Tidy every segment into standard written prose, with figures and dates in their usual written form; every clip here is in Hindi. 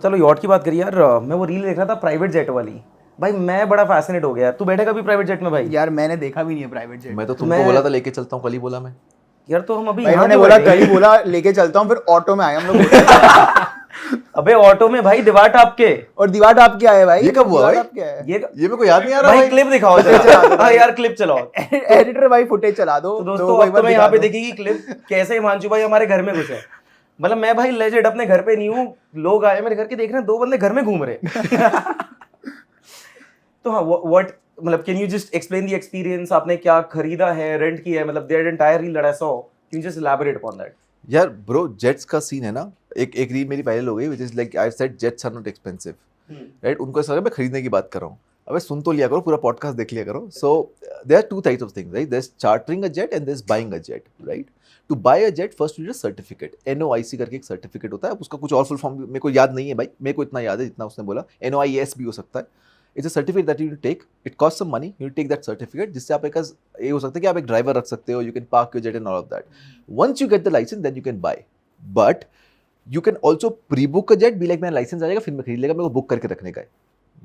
चलो यॉट की बात करिए यार, मैं वो रील देख रहा था प्राइवेट जेट वाली, भाई मैं बड़ा फैसिनेट हो गया यार। तू बैठेगा भी प्राइवेट जेट में भाई? यार मैंने देखा भी नहीं है प्राइवेट जेट। मैं तो तुमको बोला था लेके चलता हूँ, कल ही बोला मैं यार। तो हम अभी भाई यहाँ मैंने क्यों बोला बैठे? कल ही बोला लेके चलता हूँ, फिर ऑटो में आए हम लोग। अबे ऑटो में भाई दीवार टाप के। और दीवार टाप क्या है भाई? ये कब हुआ दीवार भाई? टाप क्या है? ये मेरे को याद नहीं आ रहा भाई क्लिप दिखाओ जरा। हाँ यार क्लिप चलाओ। एडिटर भाई फुटेज चला दो। तो दोस्तों अब तो मैं यहाँ पे देखिए क्लिप कैसे हिमांशु भाई हमारे घर में घुसे। मतलब मैं भाई लेजेंड अपने घर पे नहीं हूँ, लोग आए मेरे घर के देख रहे हैं, 2 बंदे घर में घूम रहे। तो हाँ व्हाट मतलब can you just explain the experience, आपने क्या खरीदा है, रेंट किया है, मतलब their entire reel that I saw, can you just elaborate upon that? यार ब्रो, जेट्स का सीन है ना, एक रील मेरी वायरल हो गई which is like I said jets are not expensive, right? उनको ऐसा लगा मैं खरीदने की बात कर रहा हूँ। अबे सुन तो लिया करो, पूरा पॉडकास्ट देख लिया करो। So there are 2 types of things, right? There is chartering a jet and there is buying a jet, right? To buy a jet first you need a certificate, NOIC करके एक सर्टिफिकेट होता है। उसका कुछ और फुल फॉर्म मेरे को याद नहीं है भाई, मेरे को इतना याद है जितना उसने बोला, NOIS भी हो सकता है। It's a certificate that you take, it cost some money, you take that certificate, जिससे आप एक ये हो सकता है कि आप एक ड्राइवर रख सकते हो, you can park your jet and all of that. Once you get the licence then you can buy, but you can also pre book a jet, be like मेरा लाइसेंस आ जाएगा फिर मैं खरीद लेगा, मेरे को बुक करके रखने का है।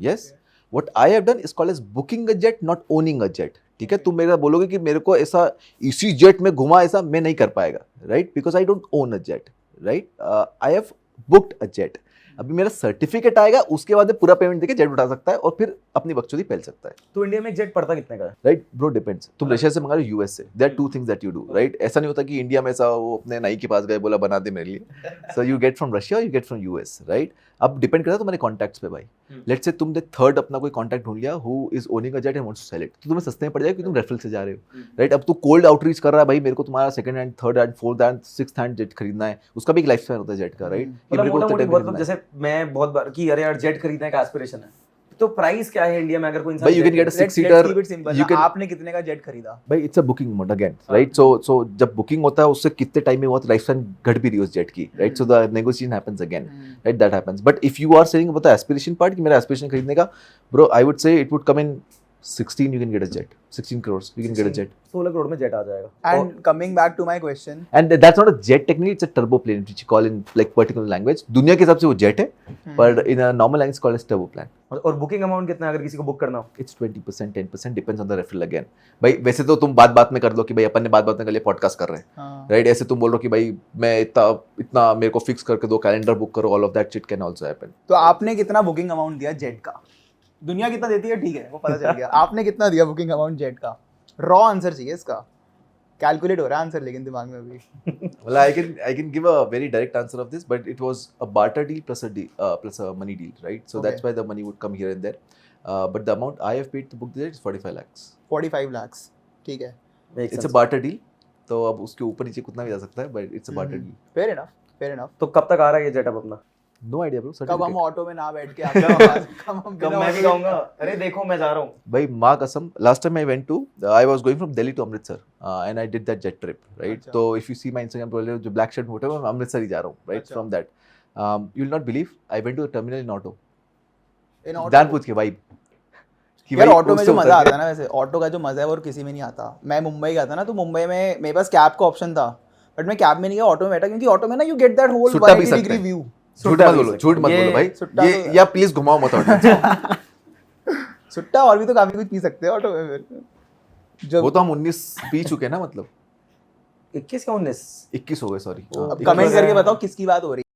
Yes, what I have done is called as booking a jet, not owning a jet. ठीक है, तुम मेरा बोलोगे कि मेरे को ऐसा इसी जेट में घुमा, ऐसा मैं नहीं कर पाएगा, right? Because I don't own a jet, right? I have booked a jet. अभी मेरा सर्टिफिकेट आएगा, उसके बाद पूरा पेमेंट देके जेट उठा सकता है और फिर अपनी बकचोदी फैल सकता है। तो इंडिया में एक जेट पड़ता कितने का है? Right bro, depends. तुम रशिया से मंगा लो, US से, there are 2 things that you do, right? ऐसा नहीं होता कि इंडिया में ऐसा वो अपने नाई के पास गए बोला बना दे मेरे लिए। So you get from Russia, you get from US, right? अब डिपेंड करता है तुम्हारे कॉन्टैक्ट्स पे भाई। लेट्स से तुमने थर्ड अपना कोई कॉन्टैक्ट ढूंढ लिया who is owning a jet and wants to sell it, तो तुम्हें सस्ते में पड़ जाएगा क्योंकि तुम रेफरल से जा रहे हो, राइट? अब तू कोल्ड आउटरीच कर रहा है भाई, मेरे को तुम्हारा second hand, third hand, fourth hand, sixth hand jet खरीदना है, उसका भी एक लाइफ स्पैन होता है जेट का, राइट? मतलब मोटा-मोटी बहुत, जैसे मैं बहुत बार कि अरे यार जेट खरीदने का एस्पिरेशन है, तो प्राइस क्या है इंडिया में अगर कोई इंसान? भाई you can get a 6 seater, you can. आपने कितने का जेट खरीदा भाई? It's a booking mode again, right? So जब बुकिंग होता है उससे कितने टाइम में वो लाइफ स्पैन घट भी रही है उस जेट की, right? So the negotiation happens again, right? That happens. But if you are saying about the aspiration part कि मेरा एस्पिरेशन खरीदने का, bro I would say it would come in 16, you can get a jet. 16 crores, you can get a jet. 16 crore में जेट आ जाएगा। And coming back to my question, And that's not a jet technically, it's a turboplane which you call in like particular language. दुनिया के हिसाब से वो जेट है, पर in a normal language it's called as turboplane. और बुकिंग अमाउंट कितना है अगर किसी को बुक करना हो? It's 20%, 10% depends on the referral again. भाई वैसे तो तुम बात में कर लो कि भाई अपन ने बात में कर लिया, पॉडकास्ट कर रहे हैं, राइट? ऐसे तुम बोल रहे हो कि भाई मैं इतना मेरे को फिक्स करके दो, कैलेंडर बुक करो, all of that shit can also happen. तो आपने कितना बुकिंग अमाउंट दिया जेट का? दुनिया कितना देती है ठीक है, वो पता चल गया। आपने कितना दिया बुकिंग अमाउंट जेट का? रॉ आंसर चाहिए इसका, कैलकुलेट हो रहा है आंसर लेकिन दिमाग में अभी। Well, I can give a very direct answer of this, but it was a barter deal plus a money deal, right? So that's why the money would come here and there. But the amount I have paid to book the jet is 45 lakhs. 45 lakhs, ठीक है। It's a barter deal. तो अब उसके ऊपर नीचे कितना भी जा सकता है, but it's a barter deal. Fair enough, fair enough. तो कब तक आ रहा है ये जेट अब अपना? No idea bro. कब हम ऑटो में ना बैठ के कब मैं भी कहूँगा अरे देखो मैं जा रहा हूँ भाई माँ कसम, last time I went to, I was going from Delhi to Amritsar, and I did that jet trip, right? तो if you see my Instagram profile, जो black shirt में होता है, मैं अमृतसर ही जा रहा हूँ, right? From that, you will not believe, I went to the terminal in auto. जान पूछ के भाई यार ऑटो में जो मजा आता है ना, वैसे ऑटो का जो मजा है वो किसी में नहीं आता। मैं मुंबई गया था ना, तो मुंबई में मेरे पास कैब का ऑप्शन था, बट मैं कैब में नहीं गया, ऑटो में बैठा, क्योंकि ऑटो में ना you get that whole 180 degree view. झूठ मत बोलो भाई, ये या प्लीज घुमाओ मत ऑटो। सुट्टा और भी तो काफी कुछ पी सकते हैं ऑटो में फिर। वो तो हम 19 पी चुके हैं ना, मतलब 21 या 19 21 हो गए, सॉरी। अब कमेंट करके बताओ किसकी बात हो रही है।